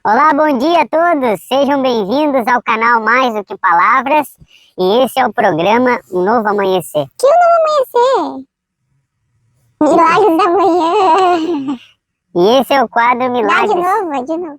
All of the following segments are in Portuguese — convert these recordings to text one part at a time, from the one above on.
Olá, bom dia a todos! Sejam bem-vindos ao canal Mais do que Palavras e esse é o programa Um Novo Amanhecer. Que um novo amanhecer? Milagres da manhã! E esse é o quadro Dá Milagres. de novo.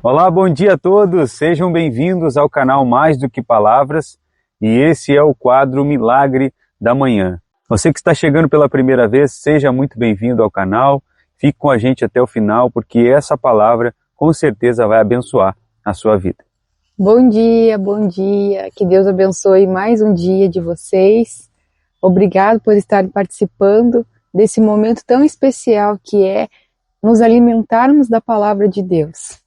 Olá, bom dia a todos! Sejam bem-vindos ao canal Mais do que Palavras e esse é o quadro Milagre da Manhã. Você que está chegando pela primeira vez, seja muito bem-vindo ao canal, fique com a gente até o final porque essa palavra com certeza vai abençoar a sua vida. Bom dia, que Deus abençoe mais um dia de vocês. Obrigado por estarem participando desse momento tão especial que é nos alimentarmos da palavra de Deus.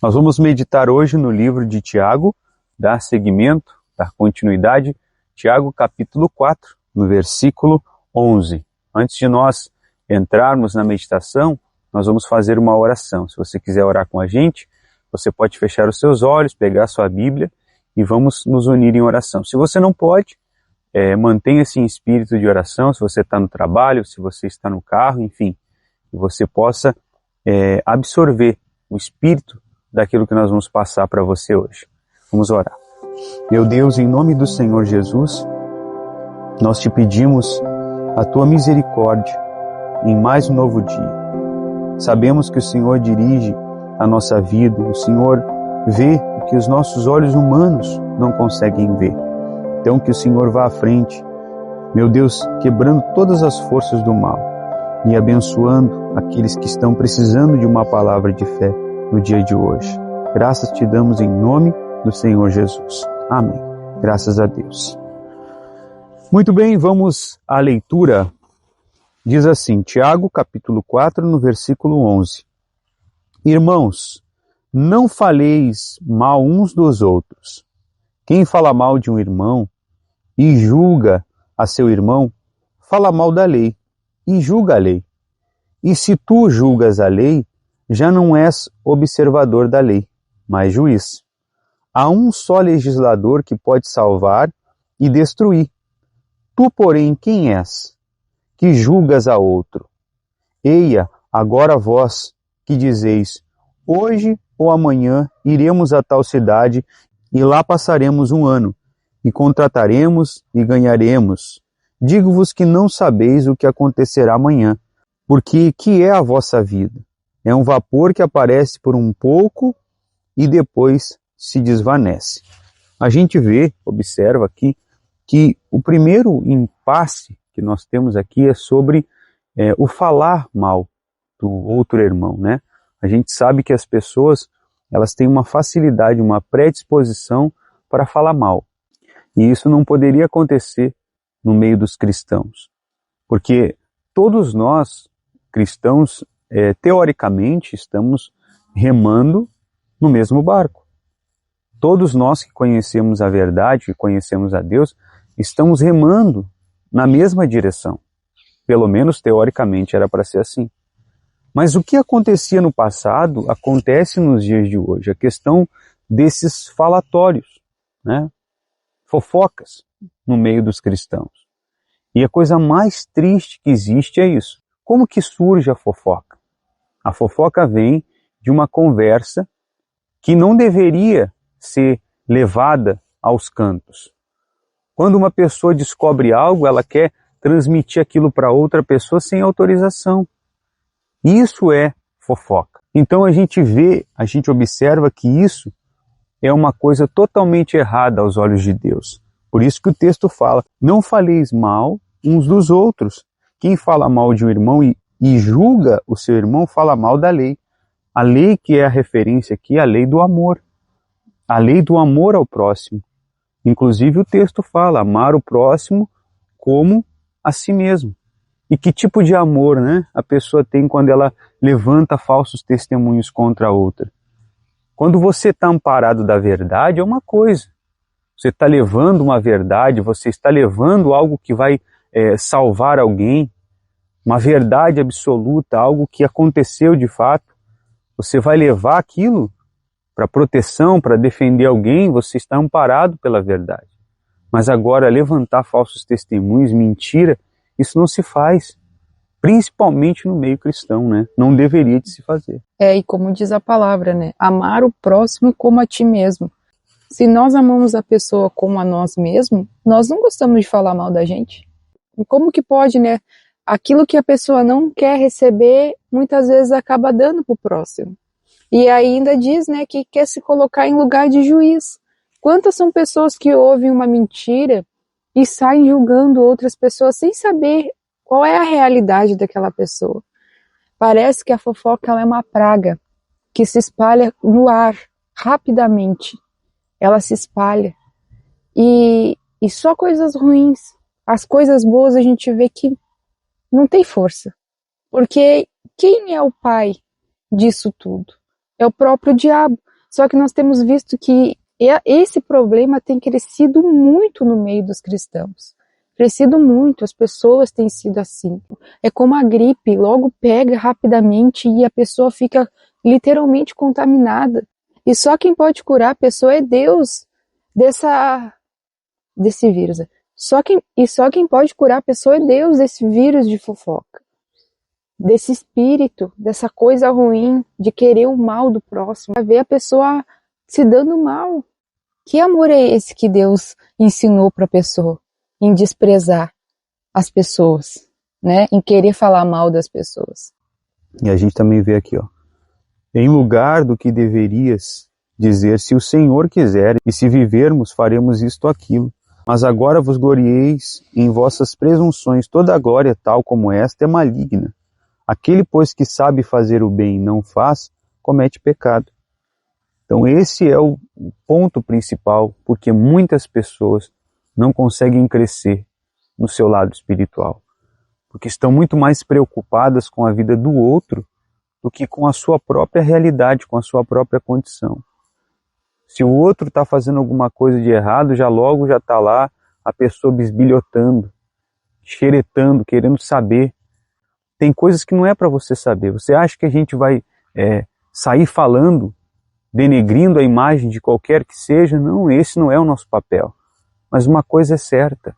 Nós vamos meditar hoje no livro de Tiago, dar seguimento, dar continuidade, Tiago capítulo 4, no versículo 11. Antes de nós entrarmos na meditação, nós vamos fazer uma oração. Se você quiser orar com a gente, você pode fechar os seus olhos, pegar a sua Bíblia e vamos nos unir em oração. Se você não pode, mantenha-se em espírito de oração, se você está no trabalho, se você está no carro, enfim, que você possa absorver o espírito daquilo que nós vamos passar para você hoje. Vamos orar. Meu Deus, em nome do Senhor Jesus, nós te pedimos a tua misericórdia em mais um novo dia. Sabemos que o Senhor dirige a nossa vida, o Senhor vê o que os nossos olhos humanos não conseguem ver. Então que o Senhor vá à frente, meu Deus, quebrando todas as forças do mal e abençoando aqueles que estão precisando de uma palavra de fé no dia de hoje. Graças te damos em nome do Senhor Jesus. Amém. Graças a Deus. Muito bem, vamos à leitura. Diz assim, Tiago, capítulo 4, no versículo 11. Irmãos, não faleis mal uns dos outros. Quem fala mal de um irmão e julga a seu irmão, fala mal da lei e julga a lei. E se tu julgas a lei, já não és observador da lei, mas juiz. Há um só legislador que pode salvar e destruir. Tu, porém, quem és? Que julgas a outro. Eia, agora vós, que dizeis, hoje ou amanhã iremos a tal cidade e lá passaremos um ano, e contrataremos e ganharemos. Digo-vos que não sabeis o que acontecerá amanhã, porque que é a vossa vida? É um vapor que aparece por um pouco e depois se desvanece. A gente vê, observa aqui, que o primeiro impasse que nós temos aqui é sobre o falar mal do outro irmão, né? A gente sabe que as pessoas, elas têm uma facilidade, uma predisposição para falar mal. E isso não poderia acontecer no meio dos cristãos. Porque todos nós, cristãos, teoricamente, estamos remando no mesmo barco. Todos nós que conhecemos a verdade, que conhecemos a Deus, estamos remando na mesma direção. Pelo menos teoricamente era para ser assim. Mas o que acontecia no passado, acontece nos dias de hoje. A questão desses falatórios, né? Fofocas no meio dos cristãos. E a coisa mais triste que existe é isso. Como que surge a fofoca? A fofoca vem de uma conversa que não deveria ser levada aos cantos. Quando uma pessoa descobre algo, ela quer transmitir aquilo para outra pessoa sem autorização. Isso é fofoca. Então a gente observa que isso é uma coisa totalmente errada aos olhos de Deus. Por isso que o texto fala, não faleis mal uns dos outros. Quem fala mal de um irmão e julga o seu irmão, fala mal da lei. A lei que é a referência aqui é a lei do amor. A lei do amor ao próximo. Inclusive o texto fala, amar o próximo como a si mesmo. E que tipo de amor, né, a pessoa tem quando ela levanta falsos testemunhos contra a outra? Quando você está amparado da verdade, é uma coisa. Você está levando uma verdade, você está levando algo que vai salvar alguém, uma verdade absoluta, algo que aconteceu de fato. Você vai levar aquilo para proteção, para defender alguém, você está amparado pela verdade. Mas agora, levantar falsos testemunhos, mentira, isso não se faz. Principalmente no meio cristão, né? Não deveria de se fazer. E como diz a palavra, né? Amar o próximo como a ti mesmo. Se nós amamos a pessoa como a nós mesmos, nós não gostamos de falar mal da gente. E como que pode, né? Aquilo que a pessoa não quer receber, muitas vezes acaba dando para o próximo. E ainda diz, né, que quer se colocar em lugar de juiz. Quantas são pessoas que ouvem uma mentira e saem julgando outras pessoas sem saber qual é a realidade daquela pessoa? Parece que a fofoca ela é uma praga que se espalha no ar, rapidamente. Ela se espalha. E só coisas ruins. As coisas boas a gente vê que não tem força. Porque quem é o pai disso tudo? É o próprio diabo. Só que nós temos visto que esse problema tem crescido muito no meio dos cristãos. Crescido muito, as pessoas têm sido assim. É como a gripe, logo pega rapidamente e a pessoa fica literalmente contaminada. E só quem pode curar a pessoa é Deus desse vírus. Só quem pode curar a pessoa é Deus desse vírus de fofoca. Desse espírito, dessa coisa ruim, de querer o mal do próximo. Vai ver a pessoa se dando mal. Que amor é esse que Deus ensinou para a pessoa? Em desprezar as pessoas, né? Em querer falar mal das pessoas. E a gente também vê aqui, ó. Em lugar do que deverias dizer, se o Senhor quiser, e se vivermos, faremos isto ou aquilo. Mas agora vos glorieis em vossas presunções, toda a glória tal como esta é maligna. Aquele, pois, que sabe fazer o bem e não faz, comete pecado. Então esse é o ponto principal, porque muitas pessoas não conseguem crescer no seu lado espiritual, porque estão muito mais preocupadas com a vida do outro do que com a sua própria realidade, com a sua própria condição. Se o outro está fazendo alguma coisa de errado, já logo já está lá a pessoa bisbilhotando, xeretando, querendo saber. Tem coisas que não é para você saber. Você acha que a gente vai sair falando, denegrindo a imagem de qualquer que seja? Não, esse não é o nosso papel. Mas uma coisa é certa,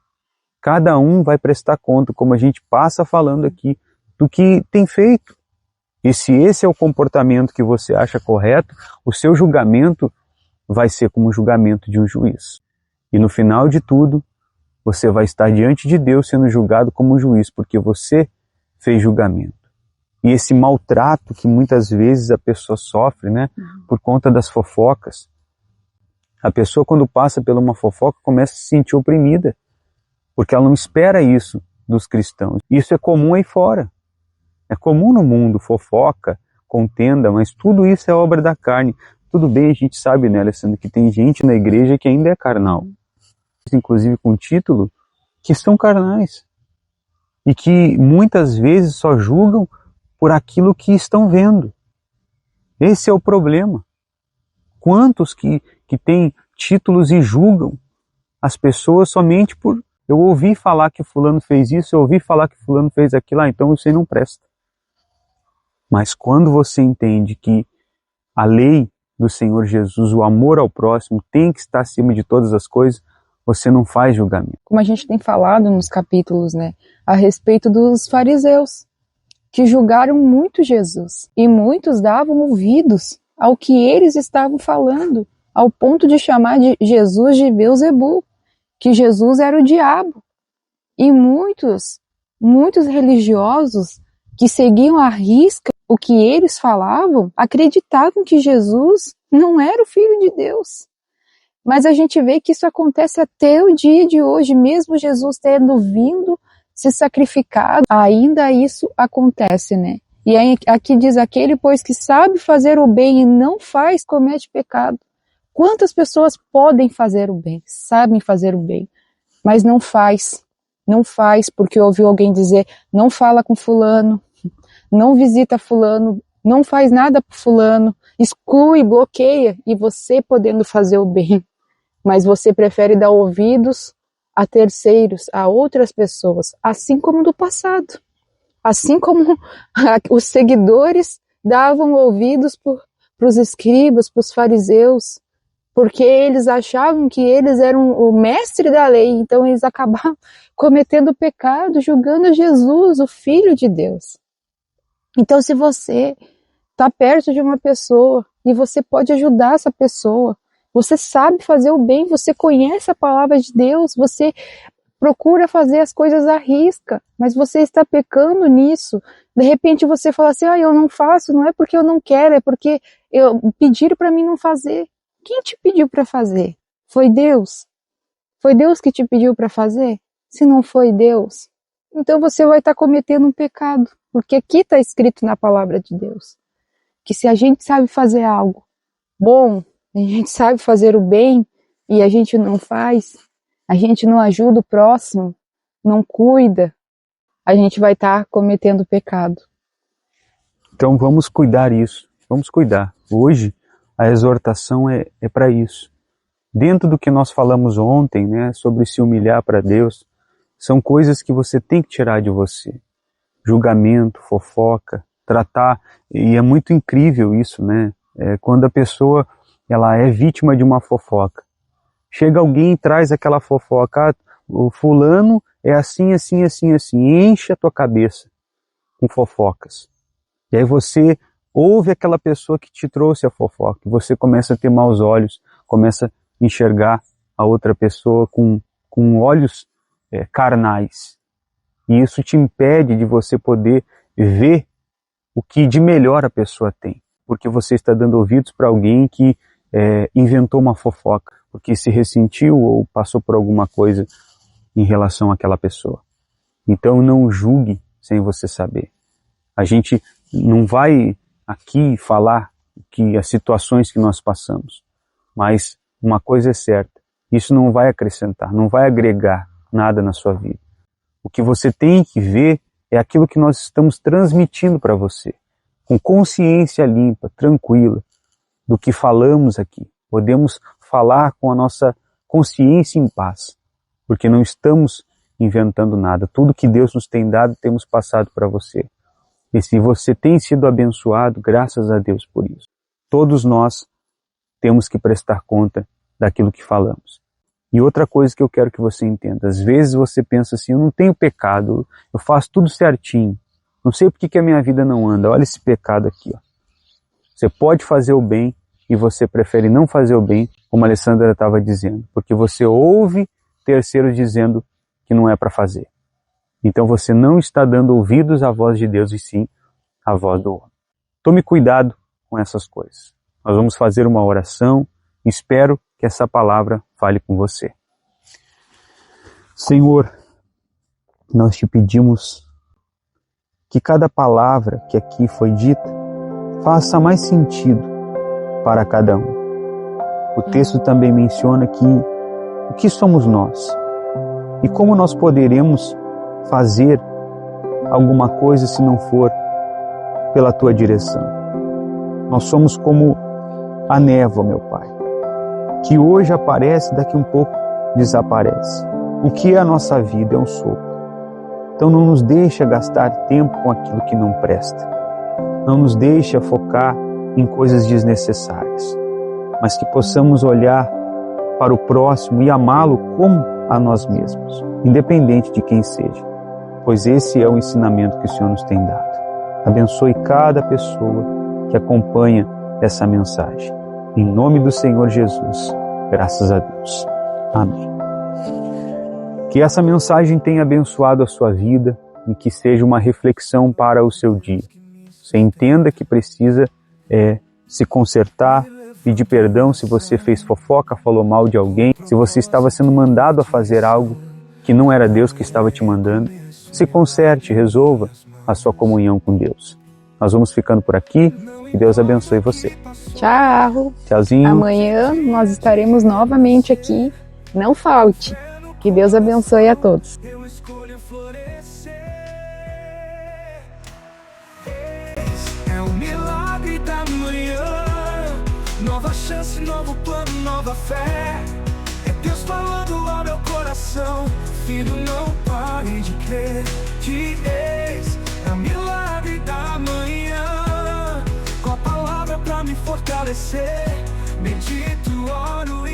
cada um vai prestar conta, como a gente passa falando aqui, do que tem feito. E se esse é o comportamento que você acha correto, o seu julgamento vai ser como o julgamento de um juiz. E no final de tudo, você vai estar diante de Deus sendo julgado como um juiz, porque você fez julgamento. E esse maltrato que muitas vezes a pessoa sofre, né, por conta das fofocas. A pessoa, quando passa por uma fofoca, começa a se sentir oprimida, porque ela não espera isso dos cristãos. Isso é comum aí fora. É comum no mundo, fofoca, contenda, mas tudo isso é obra da carne. Tudo bem, a gente sabe, né, Alessandra, que tem gente na igreja que ainda é carnal. Inclusive com título, que são carnais. E que muitas vezes só julgam por aquilo que estão vendo. Esse é o problema. Quantos que têm títulos e julgam as pessoas somente por... Eu ouvi falar que fulano fez isso, eu ouvi falar que fulano fez aquilo, então isso aí não presta. Mas quando você entende que a lei do Senhor Jesus, o amor ao próximo, tem que estar acima de todas as coisas, você não faz julgamento. Como a gente tem falado nos capítulos, né, a respeito dos fariseus, que julgaram muito Jesus, e muitos davam ouvidos ao que eles estavam falando, ao ponto de chamar de Jesus de Beelzebul, que Jesus era o diabo. E muitos religiosos que seguiam à risca o que eles falavam, acreditavam que Jesus não era o Filho de Deus. Mas a gente vê que isso acontece até o dia de hoje, mesmo Jesus tendo vindo se sacrificado, ainda isso acontece, né? E aí, aqui diz, aquele, pois, que sabe fazer o bem e não faz, comete pecado. Quantas pessoas podem fazer o bem, sabem fazer o bem, mas não faz? Não faz porque ouviu alguém dizer, não fala com fulano, não visita fulano, não faz nada pro fulano, exclui, bloqueia, e você podendo fazer o bem, mas você prefere dar ouvidos a terceiros, a outras pessoas, assim como do passado. Assim como os seguidores davam ouvidos para os escribas, para os fariseus, porque eles achavam que eles eram o mestre da lei, então eles acabavam cometendo pecado, julgando Jesus, o Filho de Deus. Então, se você está perto de uma pessoa e você pode ajudar essa pessoa, você sabe fazer o bem, você conhece a palavra de Deus, você procura fazer as coisas à risca, mas você está pecando nisso. De repente você fala assim, eu não faço, não é porque eu não quero, é porque pediram para mim não fazer. Quem te pediu para fazer? Foi Deus? Foi Deus que te pediu para fazer? Se não foi Deus, então você vai estar cometendo um pecado, porque aqui está escrito na palavra de Deus, que se a gente sabe fazer algo bom, a gente sabe fazer o bem e a gente não faz, a gente não ajuda o próximo, não cuida, a gente vai estar cometendo pecado. Então vamos cuidar isso, vamos cuidar. Hoje a exortação é para isso. Dentro do que nós falamos ontem, né, sobre se humilhar para Deus, são coisas que você tem que tirar de você. Julgamento, fofoca, tratar, e é muito incrível isso, né? Quando a pessoa ela é vítima de uma fofoca. Chega alguém e traz aquela fofoca, o fulano é assim, assim, assim, assim, enche a tua cabeça com fofocas. E aí você ouve aquela pessoa que te trouxe a fofoca, e você começa a ter maus olhos, começa a enxergar a outra pessoa com olhos carnais. E isso te impede de você poder ver o que de melhor a pessoa tem, porque você está dando ouvidos para alguém que inventou uma fofoca, porque se ressentiu ou passou por alguma coisa em relação àquela pessoa. Então não julgue sem você saber. A gente não vai aqui falar que as situações que nós passamos, mas uma coisa é certa, isso não vai acrescentar, não vai agregar nada na sua vida. O que você tem que ver é aquilo que nós estamos transmitindo para você, com consciência limpa, tranquila, do que falamos aqui. Podemos falar com a nossa consciência em paz, porque não estamos inventando nada. Tudo que Deus nos tem dado, temos passado para você. E se você tem sido abençoado, graças a Deus por isso. Todos nós temos que prestar conta daquilo que falamos. E outra coisa que eu quero que você entenda, às vezes você pensa assim, eu não tenho pecado, eu faço tudo certinho, não sei por que a minha vida não anda, olha esse pecado aqui. Ó. Você pode fazer o bem e você prefere não fazer o bem, como a Alessandra estava dizendo, porque você ouve terceiros dizendo que não é para fazer. Então você não está dando ouvidos à voz de Deus e sim à voz do homem. Tome cuidado com essas coisas. Nós vamos fazer uma oração e espero que essa palavra fale com você. Senhor, nós te pedimos que cada palavra que aqui foi dita faça mais sentido para cada um. O texto também menciona que o que somos nós e como nós poderemos fazer alguma coisa se não for pela tua direção. Nós somos como a névoa, meu Pai, que hoje aparece, daqui um pouco desaparece. O que é a nossa vida? É um sopro. Então não nos deixa gastar tempo com aquilo que não presta. Não nos deixa focar em coisas desnecessárias, mas que possamos olhar para o próximo e amá-lo como a nós mesmos, independente de quem seja, pois esse é o ensinamento que o Senhor nos tem dado. Abençoe cada pessoa que acompanha essa mensagem. Em nome do Senhor Jesus, graças a Deus. Amém. Que essa mensagem tenha abençoado a sua vida e que seja uma reflexão para o seu dia. Você entenda que precisa se consertar, pedir perdão se você fez fofoca, falou mal de alguém, se você estava sendo mandado a fazer algo que não era Deus que estava te mandando. Se conserte, resolva a sua comunhão com Deus. Nós vamos ficando por aqui. Que Deus abençoe você. Tchau. Tchauzinho. Amanhã nós estaremos novamente aqui. Não falte. Que Deus abençoe a todos. Eu escolho florescer. É um milagre. chance, novo plano, nova fé. É Deus falando ao meu coração: filho, não pare de crer, que eis é o milagre da manhã. Com a palavra pra me fortalecer, medito, oro e